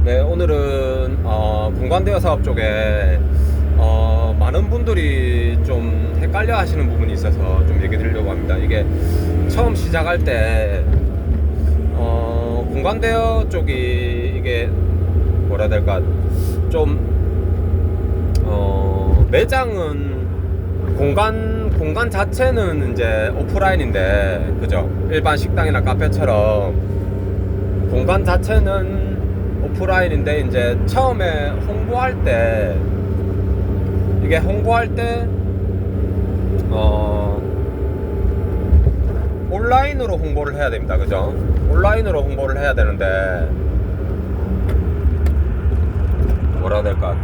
네, 오늘은 공간대여 사업 쪽에 많은 분들이 좀 헷갈려 하시는 부분이 있어서 좀 얘기 드리려고 합니다. 이게 처음 시작할 때 공간대여 쪽이 이게 뭐라 해야 될까, 좀 매장은 공간 자체는 이제 오프라인인데, 그죠? 일반 식당이나 카페처럼 공간 자체는 오프라인인데, 이제 처음에 홍보할 때 온라인으로 홍보를 해야 됩니다. 그죠? 온라인으로 홍보를 해야 되는데, 뭐라 해야 될까,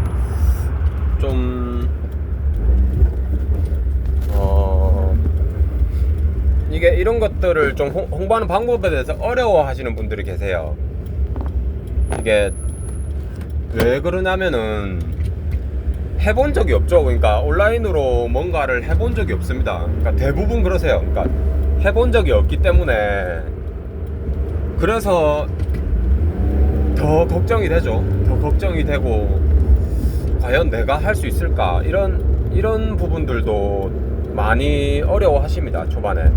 좀 이게 이런 것들을 좀 홍보하는 방법에 대해서 어려워 하시는 분들이 계세요. 이게 왜 그러냐면은 해본 적이 없죠. 그러니까 온라인으로 뭔가를 해본 적이 없습니다. 그러니까 대부분 그러세요. 그러니까 해본 적이 없기 때문에, 그래서 더 걱정이 되죠. 더 걱정이 되고, 과연 내가 할 수 있을까, 이런 부분들도 많이 어려워 하십니다, 초반에.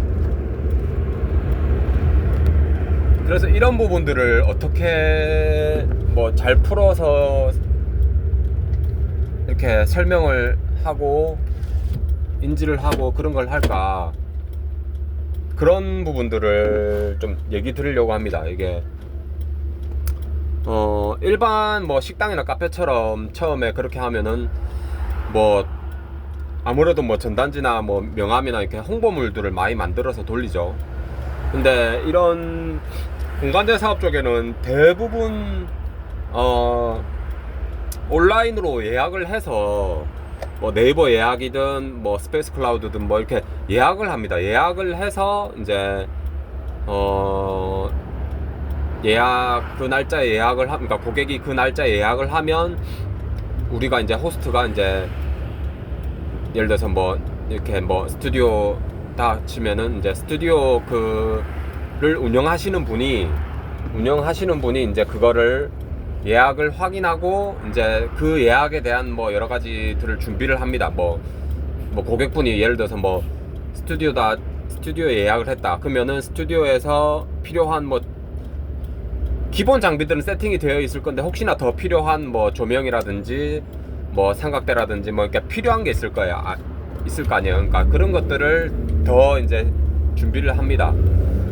그래서 이런 부분들을 어떻게 뭐 잘 풀어서 이렇게 설명을 하고 인지를 하고 그런 걸 할까, 그런 부분들을 좀 얘기 드리려고 합니다. 이게 일반 뭐 식당이나 카페처럼 처음에 그렇게 하면은 뭐 아무래도 뭐 전단지나 뭐 명함이나 이렇게 홍보물들을 많이 만들어서 돌리죠. 근데 이런 공간대 사업 쪽에는 대부분 온라인으로 예약을 해서, 뭐 네이버 예약이든 뭐 스페이스 클라우드든 뭐 이렇게 예약을 합니다. 예약을 해서 이제 예약, 그 날짜에 예약을 그러니까 고객이 그 날짜에 예약을 하면 우리가 이제 호스트가 이제 예를 들어서 뭐 이렇게 뭐 스튜디오다 치면은 이제 스튜디오 그를 운영하시는 분이 이제 그거를 예약을 확인하고 이제 그 예약에 대한 뭐 여러 가지들을 준비를 합니다. 뭐 고객분이 예를 들어서 뭐 스튜디오 예약을 했다. 그러면은 스튜디오에서 필요한 뭐 기본 장비들은 세팅이 되어 있을 건데, 혹시나 더 필요한 뭐 조명이라든지 뭐 삼각대라든지 뭐 이렇게 필요한 게 있을 거예요. 있을 거 아니에요. 그러니까 그런 것들을 더 이제 준비를 합니다.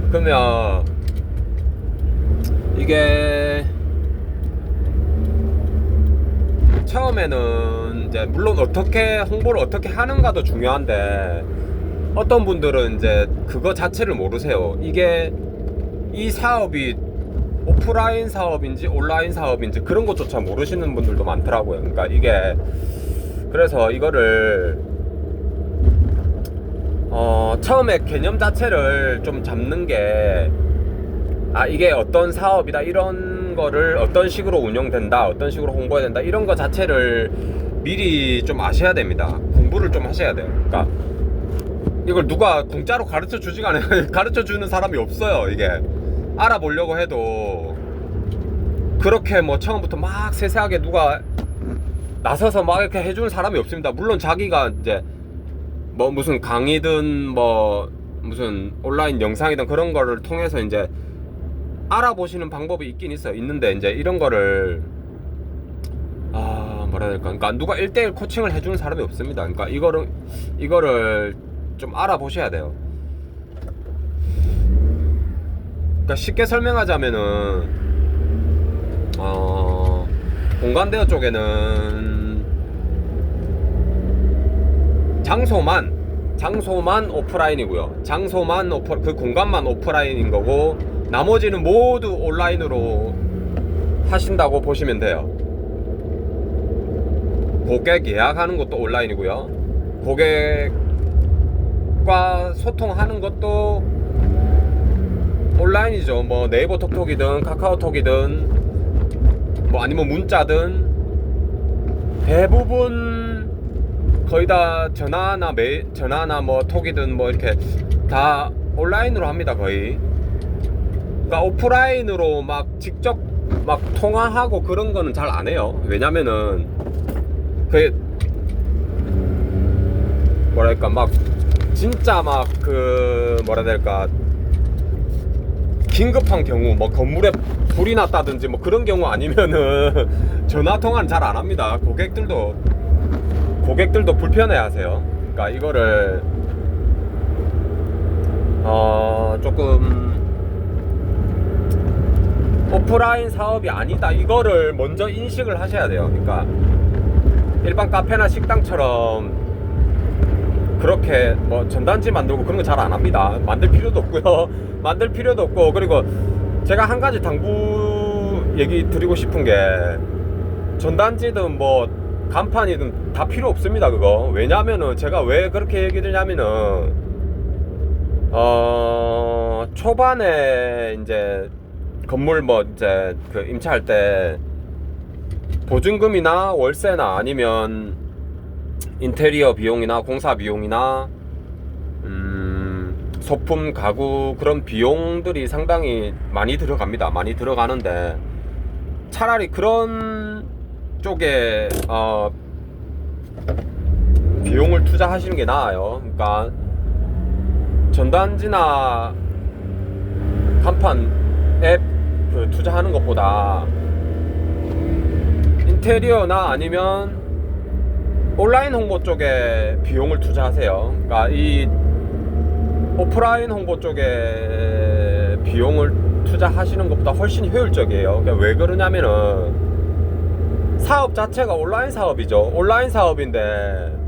그러면 이게 처음에는 이제 물론 어떻게 홍보를 어떻게 하는가도 중요한데, 어떤 분들은 이제 그거 자체를 모르세요. 이게 이 사업이 오프라인 사업인지 온라인 사업인지 그런 것조차 모르시는 분들도 많더라고요. 그러니까 이게, 그래서 이거를 처음에 개념 자체를 좀 잡는 게, 이게 어떤 사업이다, 이런 거를 어떤 식으로 운영된다, 어떤 식으로 홍보해야 된다, 이런 거 자체를 미리 좀 아셔야 됩니다. 공부를 좀 하셔야 돼요. 그러니까 이걸 누가 공짜로 가르쳐 주지가 않아요. 가르쳐 주는 사람이 없어요. 이게 알아보려고 해도 그렇게 뭐 처음부터 막 세세하게 누가 나서서 막 이렇게 해주는 사람이 없습니다. 물론 자기가 이제 뭐 무슨 강의든 뭐 무슨 온라인 영상이든 그런 거를 통해서 이제 알아보시는 방법이 있긴 있는데, 이제 이런 거를 뭐라 해야 될까, 그러니까 누가 1대1 코칭을 해주는 사람이 없습니다. 그러니까 이거를 좀 알아보셔야 돼요. 그러니까 쉽게 설명하자면은 공간대여 쪽에는 장소만 오프라인이고요. 그 공간만 오프라인인 거고, 나머지는 모두 온라인으로 하신다고 보시면 돼요. 고객 예약하는 것도 온라인이고요. 고객과 소통하는 것도 온라인이죠. 뭐 네이버 톡톡이든 카카오톡이든 뭐 아니면 문자든, 대부분 거의 다 전화나 뭐 톡이든 뭐 이렇게 다 온라인으로 합니다, 거의. 그러니까 오프라인으로 막 직접 막 통화하고 그런 거는 잘 안 해요. 왜냐면은 그 뭐랄까 막 진짜 막 그 뭐라 해야 될까 긴급한 경우 뭐 건물에 불이 났다든지 뭐 그런 경우 아니면은 전화 통화는 잘 안 합니다. 고객들도 불편해 하세요. 그러니까 이거를 조금 오프라인 사업이 아니다 이거를 먼저 인식을 하셔야 돼요. 그러니까 일반 카페나 식당처럼 그렇게 뭐 전단지 만들고 그런 거 잘 안 합니다. 만들 필요도 없고 그리고 제가 한 가지 당부 얘기 드리고 싶은 게 전단지든 뭐 간판이든 다 필요 없습니다. 그거 왜냐면은 제가 왜 그렇게 얘기 드냐면은 초반에 이제 건물 뭐 이제 그 임차할 때 보증금이나 월세나 아니면 인테리어 비용이나 공사 비용이나 소품 가구 그런 비용들이 상당히 많이 들어갑니다. 많이 들어가는데 차라리 그런 쪽에 비용을 투자하시는 게 나아요. 그러니까 전단지나 간판에 그 투자하는 것보다 인테리어나 아니면 온라인 홍보 쪽에 비용을 투자하세요. 그러니까 이 오프라인 홍보 쪽에 비용을 투자하시는 것보다 훨씬 효율적이에요. 그러니까 왜 그러냐면은 사업 자체가 온라인 사업이죠. 온라인 사업인데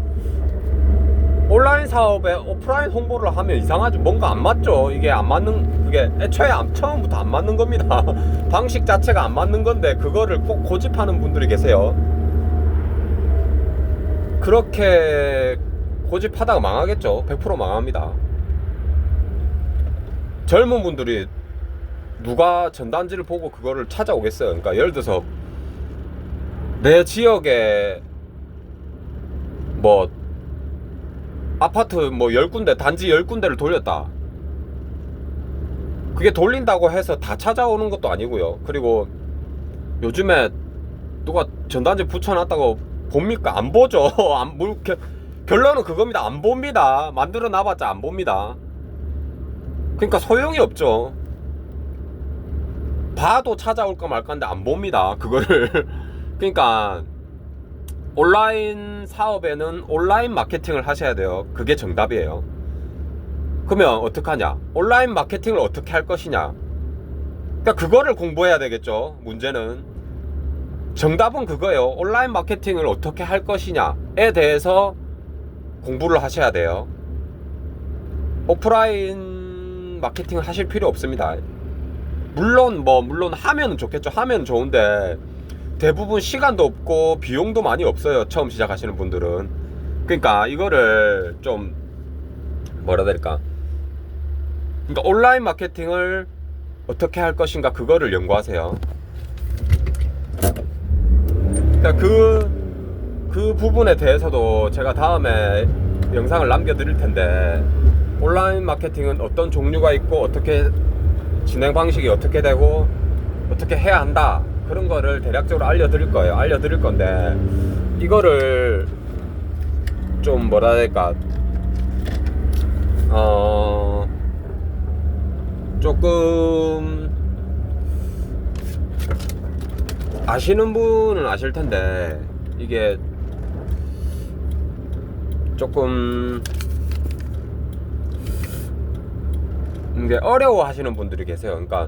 온라인 사업에 오프라인 홍보를 하면 이상하죠. 뭔가 안 맞죠. 이게 안 맞는, 그게 애초에 처음부터 안 맞는 겁니다. 방식 자체가 안 맞는 건데 그거를 꼭 고집하는 분들이 계세요. 그렇게 고집하다가 망하겠죠. 100% 망합니다. 젊은 분들이 누가 전단지를 보고 그거를 찾아오겠어요. 그러니까 예를 들어서 내 지역에 뭐 아파트 뭐 10군데 단지 10군데를 돌렸다. 그게 돌린다고 해서 다 찾아오는 것도 아니고요. 그리고 요즘에 누가 전단지 붙여놨다고 봅니까? 안 보죠. 결론은 그겁니다. 안 봅니다. 만들어 놔봤자 안 봅니다. 그러니까 소용이 없죠. 봐도 찾아올까 말까인데 안 봅니다. 그거를. 그러니까 온라인 사업에는 온라인 마케팅을 하셔야 돼요. 그게 정답이에요. 그러면 어떡하냐? 온라인 마케팅을 어떻게 할 것이냐? 그러니까 그거를 공부해야 되겠죠. 문제는 정답은 그거예요. 온라인 마케팅을 어떻게 할 것이냐에 대해서 공부를 하셔야 돼요. 오프라인 마케팅을 하실 필요 없습니다. 물론 하면은 좋겠죠. 하면 좋은데 대부분 시간도 없고 비용도 많이 없어요. 처음 시작하시는 분들은. 그러니까 이거를 좀 뭐라 해야 될까? 그러니까 온라인 마케팅을 어떻게 할 것인가 그거를 연구하세요. 그러니까 그 부분에 대해서도 제가 다음에 영상을 남겨드릴 텐데 온라인 마케팅은 어떤 종류가 있고 어떻게 진행 방식이 어떻게 되고 어떻게 해야 한다 그런 거를 대략적으로 알려드릴 거예요. 알려드릴 건데 이거를 좀 뭐라 해야 될까 조금 아시는 분은 아실 텐데 이게 조금 이게 어려워 하시는 분들이 계세요. 그러니까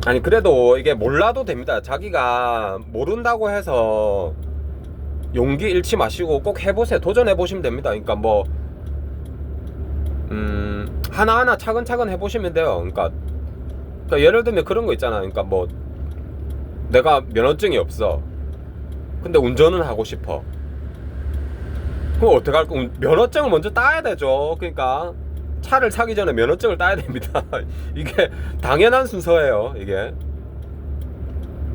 아니 그래도 이게 몰라도 됩니다. 자기가 모른다고 해서 용기 잃지 마시고 꼭 해보세요. 도전해 보시면 됩니다. 그러니까 뭐 하나하나 차근차근 해보시면 돼요. 그러니까 예를 들면 그런 거 있잖아. 그러니까 뭐 내가 면허증이 없어. 근데 운전은 하고 싶어. 그럼 어떻게 할까? 면허증을 먼저 따야 되죠. 그러니까 차를 사기 전에 면허증을 따야 됩니다. 이게 당연한 순서예요. 이게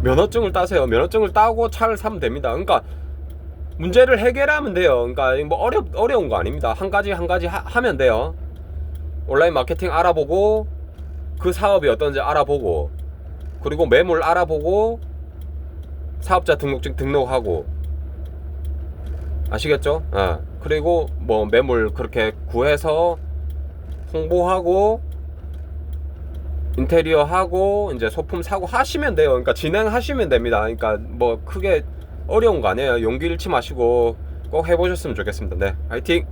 면허증을 따세요. 면허증을 따고 차를 사면 됩니다. 그러니까 문제를 해결하면 돼요. 그러니까 뭐 어려운 거 아닙니다. 한 가지 하면 돼요. 온라인 마케팅 알아보고 그 사업이 어떤지 알아보고 그리고 매물 알아보고 사업자 등록증 등록하고, 아시겠죠? 그리고 뭐 매물 그렇게 구해서 홍보하고 인테리어 하고 이제 소품 사고 하시면 돼요. 그러니까 진행하시면 됩니다. 그러니까 뭐 크게 어려운 거 아니에요. 용기 잃지 마시고 꼭 해보셨으면 좋겠습니다. 네, 화이팅!